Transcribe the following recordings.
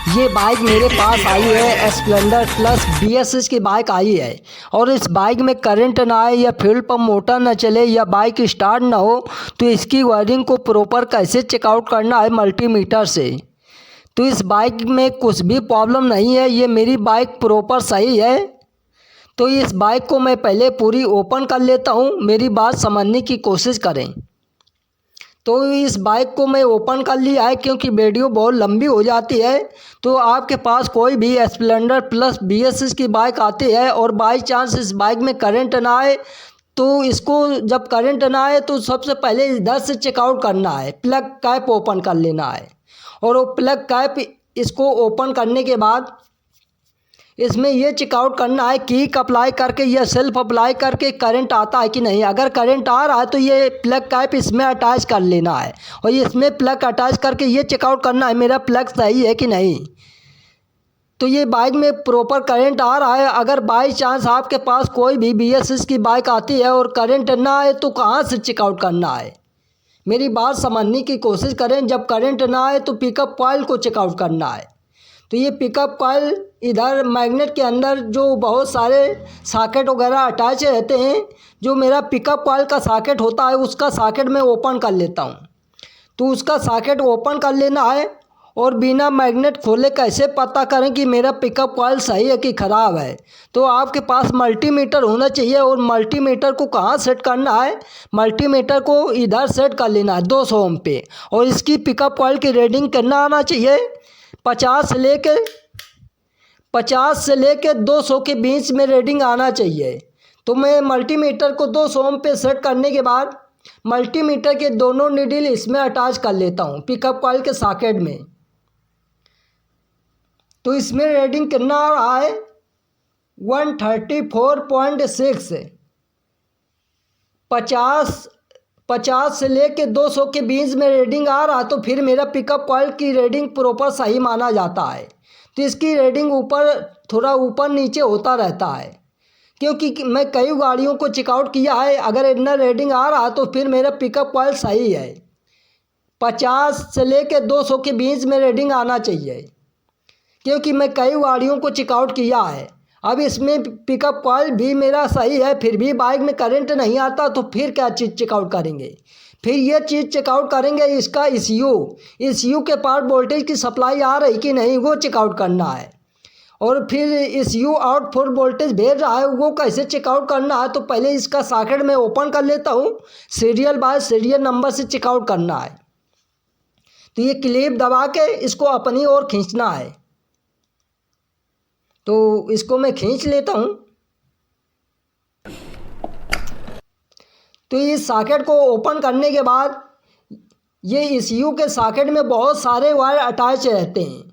ये बाइक मेरे पास आई है स्प्लेंडर प्लस BSS की बाइक आई है। और इस बाइक में करंट ना आए या फ्यूल पंप मोटर ना चले या बाइक स्टार्ट ना हो तो इसकी वायरिंग को प्रॉपर कैसे चेकआउट करना है मल्टीमीटर से। तो इस बाइक में कुछ भी प्रॉब्लम नहीं है, ये मेरी बाइक प्रॉपर सही है। तो इस बाइक को मैं पहले पूरी ओपन कर लेता हूँ, मेरी बात समझने की कोशिश करें। तो इस बाइक को मैं ओपन कर लिया है क्योंकि वीडियो बहुत लंबी हो जाती है। तो आपके पास कोई भी स्प्लेंडर प्लस BSS की बाइक आती है और बाई चांस इस बाइक में करंट ना आए तो इसको जब करंट ना आए तो सबसे पहले इधर से चेकआउट करना है, प्लग कैप ओपन कर लेना है। और वो प्लग कैप इसको ओपन करने के बाद इसमें ये चेकआउट करना है किक अप्लाई करके या सेल्फ अप्लाई करके करंट आता है कि नहीं। अगर करंट आ रहा है तो ये प्लग कैप इसमें अटैच कर लेना है और इसमें प्लग अटैच करके ये चेकआउट करना है मेरा प्लग सही है कि नहीं। तो ये बाइक में प्रॉपर करंट आ रहा है। अगर बाई चांस आपके पास कोई भी BSS की बाइक आती है और करंट ना आए तो कहाँ से चेकआउट करना है, मेरी बात समझने की कोशिश करें। जब करंट ना आए तो पिकअप कॉइल को चेकआउट करना है। तो ये पिकअप कॉइल इधर मैग्नेट के अंदर जो बहुत सारे सॉकेट वगैरह अटैच रहते हैं, जो मेरा पिकअप कॉइल का सॉकेट होता है उसका सॉकेट मैं ओपन कर लेता हूँ। तो उसका सॉकेट ओपन कर लेना है। और बिना मैग्नेट खोले कैसे पता करें कि मेरा पिकअप कॉइल सही है कि ख़राब है। तो आपके पास मल्टीमीटर होना चाहिए। और मल्टीमीटर को कहाँ सेट करना है, मल्टीमीटर को इधर सेट कर लेना है 200 ओम पे। और इसकी पिकअप कॉइल की रीडिंग करना आना चाहिए 50 से लेके 200 के बीच में रीडिंग आना चाहिए। तो मैं मल्टीमीटर को 200 ओम पे सेट करने के बाद मल्टीमीटर के दोनों नीडल इसमें अटैच कर लेता हूँ पिकअप कॉइल के सॉकेट में। तो इसमें रीडिंग करना आ रहा है 134.6। 50 से लेके 200 के बीच में रीडिंग आ रहा तो फिर मेरा पिकअप कॉइल की रीडिंग प्रॉपर सही माना जाता है। तो इसकी रीडिंग थोड़ा ऊपर नीचे होता रहता है क्योंकि मैं कई गाड़ियों को चेकआउट किया है। अगर इतना रीडिंग आ रहा तो फिर मेरा पिकअप कॉइल सही है। 50 से लेके 200 के बीच में रीडिंग आना चाहिए क्योंकि मैं कई गाड़ियों को चेकआउट किया है। अब इसमें पिकअप कॉइल भी मेरा सही है फिर भी बाइक में करंट नहीं आता तो फिर क्या चीज़ चेकआउट करेंगे, फिर ये चीज़ चेकआउट करेंगे इसका ECU के पार वोल्टेज की सप्लाई आ रही कि नहीं वो चेकआउट करना है। और फिर ECU आउट फुल वोल्टेज भेज रहा है वो कैसे चेकआउट करना है। तो पहले इसका सॉकेट में ओपन कर लेता हूँ, सीरियल बाय सीरियल नंबर से चेकआउट करना है। तो ये क्लिप दबा के इसको अपनी ओर खींचना है। तो इसको मैं खींच लेता हूँ। तो इस सॉकेट को ओपन करने के बाद ये ECU के सॉकेट में बहुत सारे वायर अटैच रहते हैं।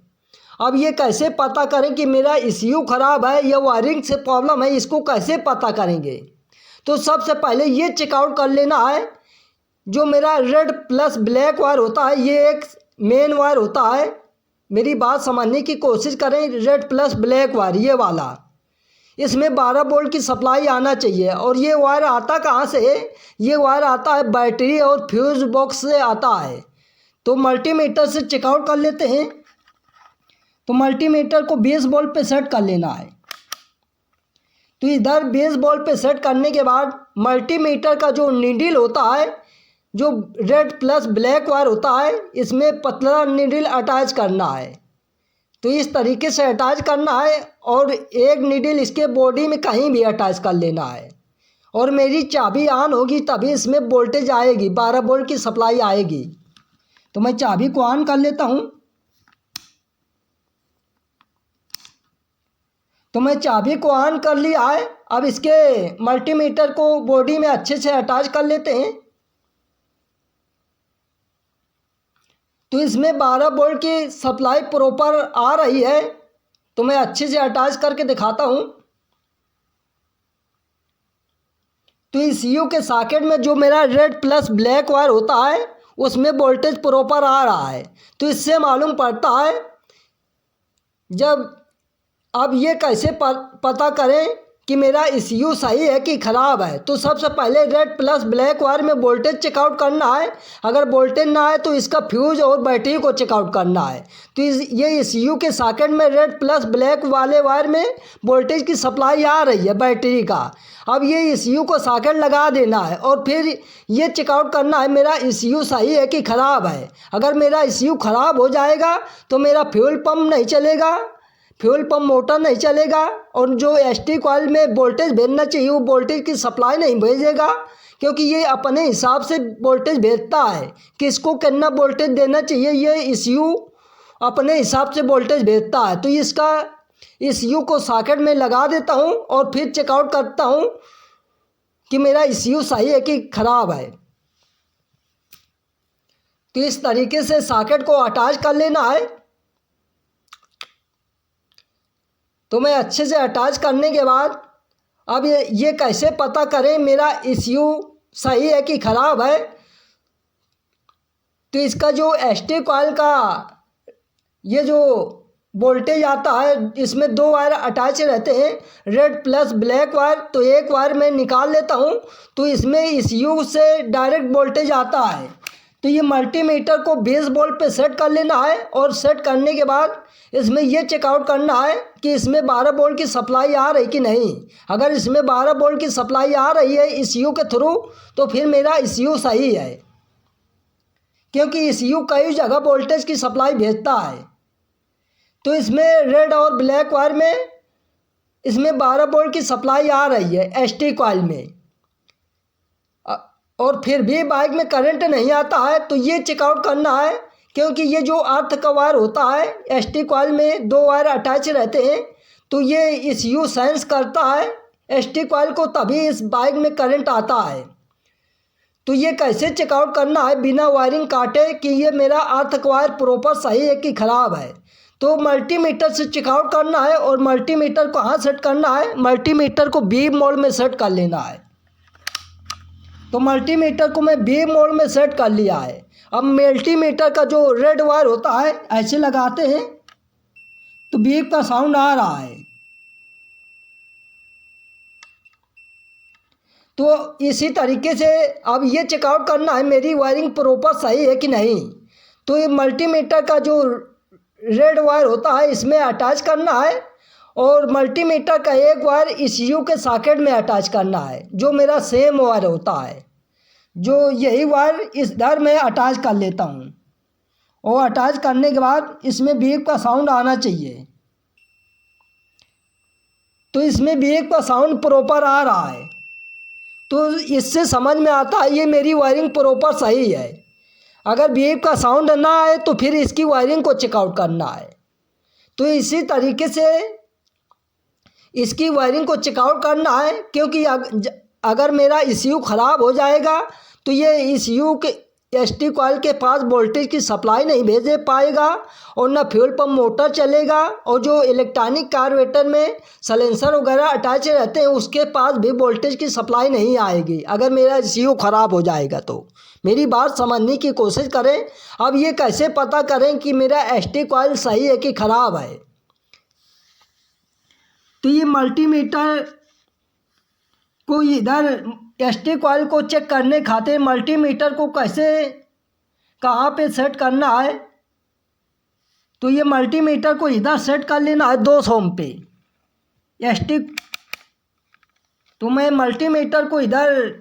अब ये कैसे पता करें कि मेरा ECU ख़राब है या वायरिंग से प्रॉब्लम है, इसको कैसे पता करेंगे। तो सबसे पहले ये चेकआउट कर लेना है जो मेरा रेड प्लस ब्लैक वायर होता है, ये एक मेन वायर होता है। मेरी बात समझने की कोशिश करें, रेड प्लस ब्लैक वायर ये वाला, इसमें 12 वोल्ट की सप्लाई आना चाहिए। और ये वायर आता कहाँ से है, ये वायर आता है बैटरी और फ्यूज बॉक्स से आता है। तो मल्टीमीटर से चेकआउट कर लेते हैं। तो मल्टीमीटर को 20 वोल्ट पे सेट कर लेना है। तो इधर 20 वोल्ट पे सेट करने के बाद मल्टीमीटर का जो नीडल होता है, जो रेड प्लस ब्लैक वायर होता है, इसमें पतला नीडल अटैच करना है। तो इस तरीके से अटैच करना है और एक नीडल इसके बॉडी में कहीं भी अटैच कर लेना है। और मेरी चाबी ऑन होगी तभी इसमें वोल्टेज आएगी, 12 वोल्ट की सप्लाई आएगी। तो मैं चाबी को ऑन कर लेता हूँ। तो मैं चाबी को ऑन कर लिया है। अब इसके मल्टीमीटर को बॉडी में अच्छे से अटैच कर लेते हैं। तो इसमें 12 वोल्ट की सप्लाई प्रॉपर आ रही है। तो मैं अच्छे से अटैच करके दिखाता हूँ। तो ECU के सॉकेट में जो मेरा रेड प्लस ब्लैक वायर होता है उसमें वोल्टेज प्रॉपर आ रहा है। तो इससे मालूम पड़ता है जब अब ये कैसे पता करें कि मेरा ECU सही है कि ख़राब है, तो सबसे पहले रेड प्लस ब्लैक वायर में वोल्टेज चेकआउट करना है। अगर वोल्टेज ना आए तो इसका फ्यूज और बैटरी को चेकआउट करना है। तो ये ECU के सॉकेट में रेड प्लस ब्लैक वाले वायर में वोल्टेज की सप्लाई आ रही है बैटरी का। अब ये ECU को सॉकेट लगा देना है और फिर ये चेकआउट करना है मेरा ECU सही है कि ख़राब है। अगर मेरा ECU ख़राब हो जाएगा तो मेरा फ्यूल पंप नहीं चलेगा, फ्यूल पंप मोटर नहीं चलेगा, और जो ST कॉइल में वोल्टेज भेजना चाहिए वो वोल्टेज की सप्लाई नहीं भेजेगा, क्योंकि ये अपने हिसाब से वोल्टेज भेजता है। किसको कितना वोल्टेज देना चाहिए ये ECU अपने हिसाब से वोल्टेज भेजता है। तो इसका ECU को सॉकेट में लगा देता हूँ और फिर चेकआउट करता हूँ कि मेरा ECU सही है कि ख़राब है। तो इस तरीके से सॉकेट को अटैच कर लेना है। तो मैं अच्छे से अटैच करने के बाद अब ये कैसे पता करें मेरा ECU सही है कि ख़राब है। तो इसका जो ST कॉइल का ये जो वोल्टेज आता है, इसमें 2 वायर अटैच रहते हैं, रेड प्लस ब्लैक वायर। तो एक वायर मैं निकाल लेता हूँ, तो इसमें ECU से डायरेक्ट वोल्टेज आता है। तो ये मल्टीमीटर को 20 वोल्ट पे सेट कर लेना है, और सेट करने के बाद इसमें ये चेकआउट करना है कि इसमें 12 वोल्ट की सप्लाई आ रही कि नहीं। अगर इसमें 12 वोल्ट की सप्लाई आ रही है ECU के थ्रू, तो फिर मेरा ECU सही है, क्योंकि ECU कई जगह वोल्टेज की सप्लाई भेजता है। तो इसमें रेड और ब्लैक वायर में इसमें 12 वोल्ट की सप्लाई आ रही है ST कॉइल में, और फिर भी बाइक में करंट नहीं आता है। तो ये चेकआउट करना है, क्योंकि ये जो अर्थ का वायर होता है, ST कॉइल में 2 वायर अटैच रहते हैं, तो ये ECU सेंस करता है ST कॉइल को, तभी इस बाइक में करंट आता है। तो ये कैसे चेकआउट करना है बिना वायरिंग काटे कि ये मेरा अर्थ का वायर प्रॉपर सही है कि ख़राब है। तो मल्टीमीटर से चेकआउट करना है, और मल्टीमीटर को कहाँ सेट करना है, मल्टीमीटर को बीम मोड में सेट कर लेना है। तो मल्टीमीटर को मैं बीम मोड में सेट कर लिया है। अब मल्टीमीटर का जो रेड वायर होता है ऐसे लगाते हैं तो बीप का साउंड आ रहा है। तो इसी तरीके से अब ये चेकआउट करना है मेरी वायरिंग प्रॉपर सही है कि नहीं। तो ये मल्टीमीटर का जो रेड वायर होता है इसमें अटैच करना है, और मल्टीमीटर का एक वायर ECU के सॉकेट में अटैच करना है, जो मेरा सेम वायर होता है। जो यही वायर इधर मैं अटैच कर लेता हूँ, और अटैच करने के बाद इसमें बीप का साउंड आना चाहिए। तो इसमें बीप का साउंड प्रॉपर आ रहा है, तो इससे समझ में आता है ये मेरी वायरिंग प्रॉपर सही है। अगर बीप का साउंड ना आए तो फिर इसकी वायरिंग को चेकआउट करना है। तो इसी तरीके से इसकी वायरिंग को चेकआउट करना है, क्योंकि अगर मेरा ECU ख़राब हो जाएगा तो ये ECU के ST कॉइल के पास वोल्टेज की सप्लाई नहीं भेज पाएगा, और ना फ्यूल पंप मोटर चलेगा, और जो इलेक्ट्रॉनिक कार्बोरेटर में साइलेंसर वगैरह अटैच रहते हैं उसके पास भी वोल्टेज की सप्लाई नहीं आएगी अगर मेरा ECU ख़राब हो जाएगा। तो मेरी बात समझने की कोशिश करें। अब ये कैसे पता करें कि मेरा ST कॉइल सही है कि ख़राब है। तो ये मल्टीमीटर को इधर ST कॉइल को चेक करने खातिर मल्टीमीटर को कैसे कहाँ पे सेट करना है। तो ये मल्टीमीटर को इधर सेट कर लेना है 200 ओम पे ST। तो मैं मल्टीमीटर को इधर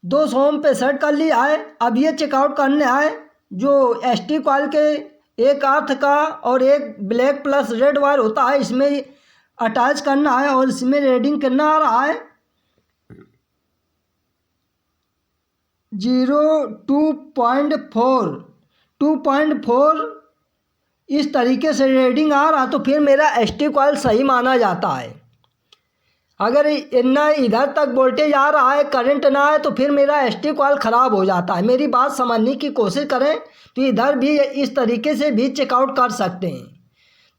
200 ओम पे सेट कर लिया है। अब ये चेकआउट करने है जो ST कॉइल के एक अर्थ का और एक ब्लैक प्लस रेड वायर होता है इसमें अटैच करना है, और इसमें रीडिंग करना आ रहा है 2.4 इस तरीके से रीडिंग आ रहा, तो फिर मेरा ST कॉइल सही माना जाता है। अगर इतना इधर तक वोल्टेज आ रहा है, करंट ना है, तो फिर मेरा ST कॉइल ख़राब हो जाता है। मेरी बात समझने की कोशिश करें, तो इधर भी इस तरीके से भी चेकआउट कर सकते हैं।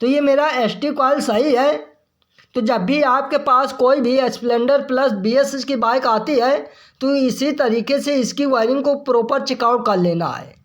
तो ये मेरा ST कॉइल सही है। तो जब भी आपके पास कोई भी स्प्लेंडर प्लस BS की बाइक आती है तो इसी तरीके से इसकी वायरिंग को प्रॉपर चेकआउट कर लेना है।